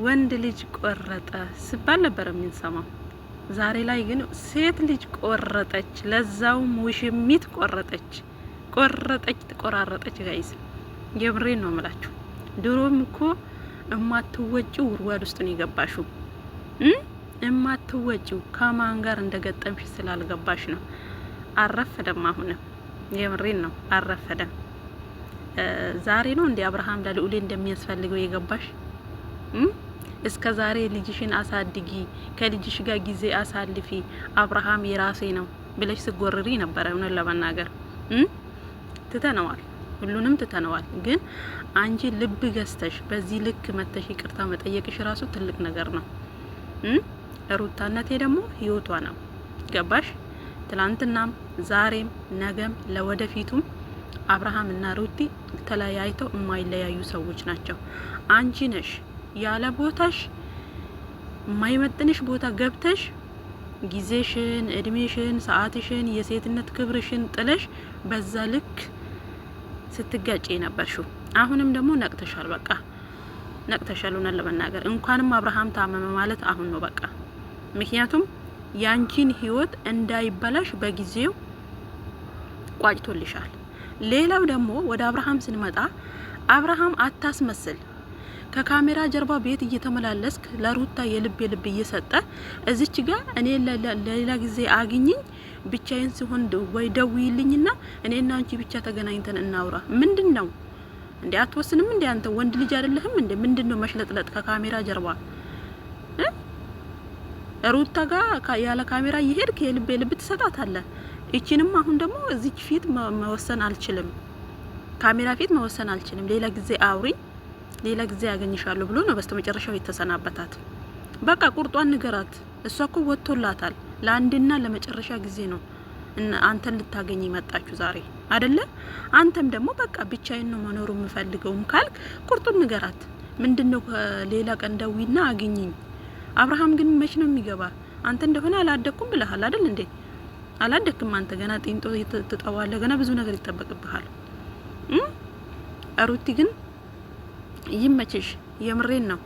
ወንድ ልጅ ቆረጠ ሲባል ነበር የምንሰማው። ዛሬ ላይ ግን ሴት ልጅ ቆረጠች፣ ለዛውም ውሽሚት ቆረጠች ተቆራረጠች። ጋይስ የብሬን ነው የምላችሁ። ድሮም እኮ እማትወጪው ውርዋድ ውስጥ ነው የገባሽው። እማትወጪው ከማን ጋር እንደገጠምሽ ስላልገባሽ ነው። አረፈደም። አሁንም የብሬን ነው አረፈደም። ዛሬ ነው እንደ አብርሃም ለልዑሌ እንደሚያስፈልገው የገባሽ። እስከ ዛሬ ልጅሽን አሳድጊ፣ ከልጅሽ ጋር ጊዜ አሳልፊ፣ አብርሃም የራሴ ነው ብለሽ ስጎርሪ ነበረ። እውነት ለመናገር ትተነዋል፣ ሁሉንም ትተነዋል። ግን አንቺ ልብ ገዝተሽ በዚህ ልክ መተሽ ይቅርታ መጠየቅሽ ራሱ ትልቅ ነገር ነው። ሩታነቴ ደግሞ ህይወቷ ነው። ገባሽ? ትላንትናም ዛሬም ነገም ለወደፊቱም አብርሃም እና ሩቲ ተለያይተው የማይለያዩ ሰዎች ናቸው። አንቺ ነሽ ያለ ቦታሽ የማይመጥንሽ ቦታ ገብተሽ ጊዜሽን፣ እድሜሽን፣ ሰዓትሽን፣ የሴትነት ክብርሽን ጥለሽ በዛ ልክ ስትጋጭ ነበርሽው። አሁንም ደግሞ ነቅተሻል። በቃ ነቅተሻል። ሆነ ለመናገር እንኳንም አብርሃም ታመመ ማለት አሁን ነው በቃ። ምክንያቱም ያንቺን ህይወት እንዳይበላሽ በጊዜው ቋጭቶልሻል። ሌላው ደግሞ ወደ አብርሃም ስንመጣ አብርሃም አታስመስል። ከካሜራ ጀርባ ቤት እየተመላለስክ ለሩታ የልብ እየሰጠ እዚች ጋር እኔ ለሌላ ጊዜ አግኝኝ ብቻዬን ሲሆን ወይ ደውይልኝና እኔና አንቺ ብቻ ተገናኝተን እናውራ። ምንድነው እንዴ? አትወስንም እንዴ? አንተ ወንድ ልጅ አይደለህም እንዴ? ምንድነው መሽለጥለጥ ከካሜራ ጀርባ? ሩታ ጋር ያለ ካሜራ እየሄድክ የልብ ትሰጣታለህ። እቺንም አሁን ደግሞ እዚች ፊት መወሰን አልችልም፣ ካሜራ ፊት መወሰን አልችልም፣ ሌላ ጊዜ አውሪኝ፣ ሌላ ጊዜ ያገኝሻለሁ ብሎ ነው በስተመጨረሻው የተሰናበታት። በቃ ቁርጧን ንገራት። እሷ እኮ ወጥቶላታል። ለአንድና ለመጨረሻ ጊዜ ነው አንተን ልታገኝ መጣችሁ ዛሬ አይደለ? አንተም ደግሞ በቃ ብቻዬን ነው መኖር የምፈልገውም ካልክ ቁርጡን ንገራት። ምንድነው ሌላ ቀን ደዊና አግኝኝ። አብርሃም ግን መች ነው የሚገባ? አንተ እንደሆነ አላደኩም ብለሃል አይደል እንዴ? አላደክም። አንተ ገና ጢንጦ ትጠዋለህ። ገና ብዙ ነገር ይጠበቅብሃል። ሩቲ ግን ይመችሽ፣ የምሬን ነው።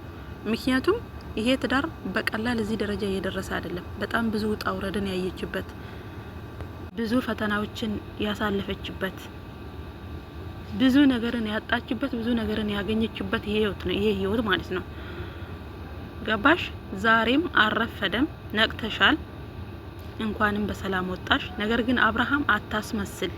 ምክንያቱም ይሄ ትዳር በቀላል እዚህ ደረጃ እየደረሰ አይደለም። በጣም ብዙ ውጣ ውረድን ያየችበት፣ ብዙ ፈተናዎችን ያሳለፈችበት፣ ብዙ ነገርን ያጣችበት፣ ብዙ ነገርን ያገኘችበት ህይወት ነው። ይሄ ህይወት ማለት ነው። ገባሽ? ዛሬም አረፈደም፣ ነቅተሻል። እንኳንም በሰላም ወጣሽ። ነገር ግን አብርሃም አታስመስል